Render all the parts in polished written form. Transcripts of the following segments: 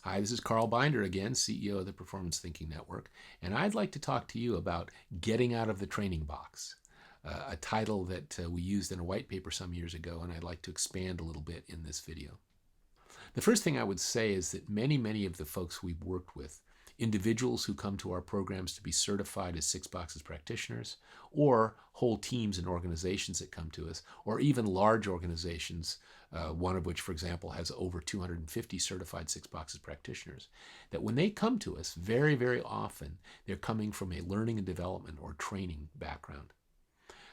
Hi, this is Carl Binder again, CEO of the Performance Thinking Network, and I'd like to talk to you about getting out of the training box, a title that we used in a white paper some years ago, and I'd like to expand a little bit in this video. The first thing I would say is that many of the folks we've worked with, individuals who come to our programs to be certified as Six Boxes practitioners, or whole teams and organizations that come to us, or even large organizations, one of which, for example, has over 250 certified Six Boxes practitioners, that when they come to us, very often they're coming from a learning and development or training background.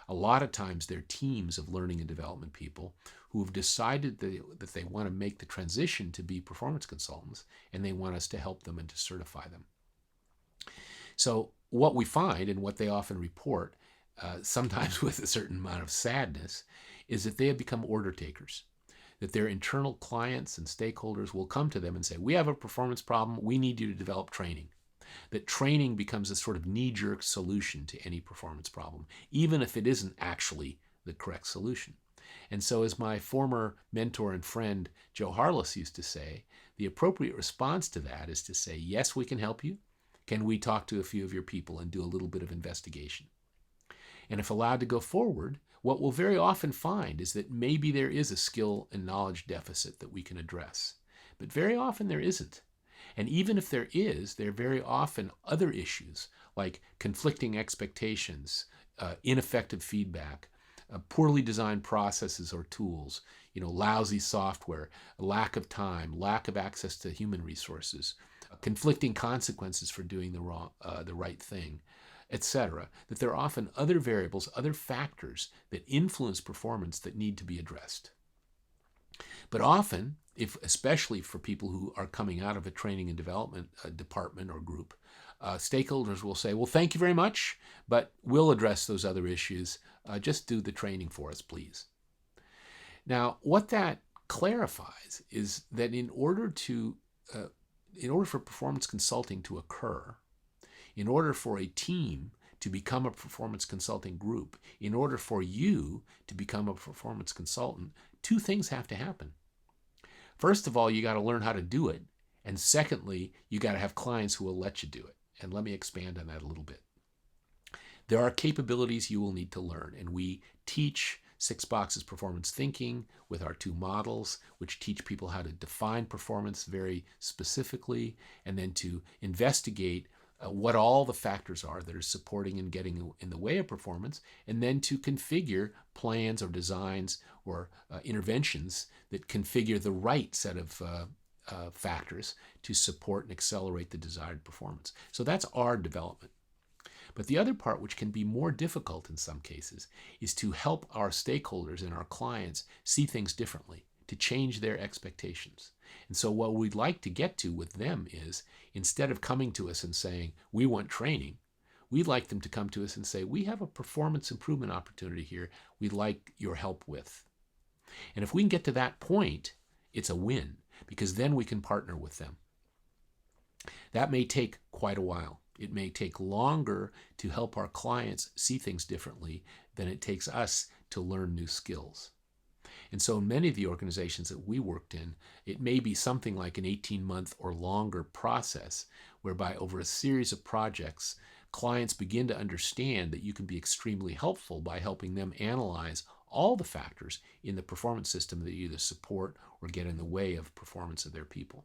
A lot of times they're teams of learning and development people who have decided that they want to make the transition to be performance consultants, and they want us to help them and to certify them. So what we find, and what they often report, sometimes with a certain amount of sadness, is that they have become order takers. That their internal clients and stakeholders will come to them and say, we have a performance problem, we need you to develop training. That training becomes a sort of knee-jerk solution to any performance problem, even if it isn't actually the correct solution. And so, as my former mentor and friend Joe Harless used to say, the appropriate response to that is to say, yes, we can help you. Can we talk to a few of your people and do a little bit of investigation? And if allowed to go forward, what we'll very often find is that maybe there is a skill and knowledge deficit that we can address. But very often there isn't. And even if there is, there are very often other issues like conflicting expectations, ineffective feedback, poorly designed processes or tools, lousy software, lack of time, lack of access to human resources, conflicting consequences for doing the right thing, etc. That there are often other variables, other factors that influence performance that need to be addressed. But often, especially for people who are coming out of a training and development department or group, stakeholders will say, well, thank you very much, but we'll address those other issues. Just do the training for us, please. Now, what that clarifies is that in order for performance consulting to occur, in order for a team to become a performance consulting group, in order for you to become a performance consultant, two things have to happen. First of all, you got to learn how to do it. And secondly, you got to have clients who will let you do it. And let me expand on that a little bit. There are capabilities you will need to learn, and we teach Six Boxes performance thinking with our two models, which teach people how to define performance very specifically, and then to investigate what all the factors are that are supporting and getting in the way of performance, and then to configure plans or designs or interventions that configure the right set of factors to support and accelerate the desired performance. So that's our development. But the other part, which can be more difficult in some cases, is to help our stakeholders and our clients see things differently, to change their expectations. And so what we'd like to get to with them is, instead of coming to us and saying, we want training, we'd like them to come to us and say, we have a performance improvement opportunity here we'd like your help with. And if we can get to that point, it's a win, because then we can partner with them. That may take quite a while. It may take longer to help our clients see things differently than it takes us to learn new skills. And so in many of the organizations that we worked in, it may be something like an 18-month or longer process whereby over a series of projects, clients begin to understand that you can be extremely helpful by helping them analyze all the factors in the performance system that either support or get in the way of performance of their people.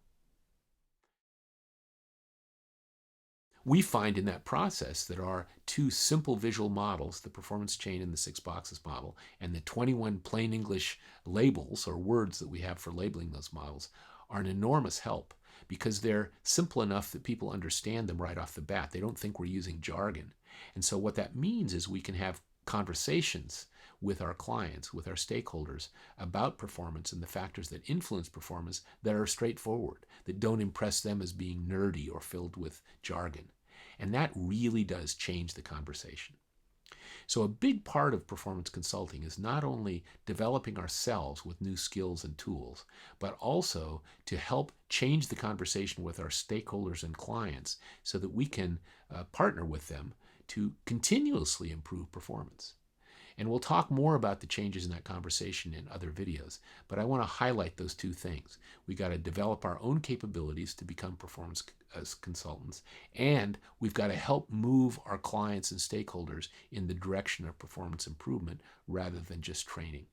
We find in that process that our two simple visual models, the performance chain and the Six Boxes model, and the 21 plain English labels or words that we have for labeling those models, are an enormous help because they're simple enough that people understand them right off the bat. They don't think we're using jargon. And so what that means is we can have conversations with our clients, with our stakeholders, about performance and the factors that influence performance that are straightforward, that don't impress them as being nerdy or filled with jargon. And that really does change the conversation. So a big part of performance consulting is not only developing ourselves with new skills and tools, but also to help change the conversation with our stakeholders and clients so that we can partner with them to continuously improve performance. And we'll talk more about the changes in that conversation in other videos, but I want to highlight those two things. We got to develop our own capabilities to become performance as consultants, and we've got to help move our clients and stakeholders in the direction of performance improvement rather than just training.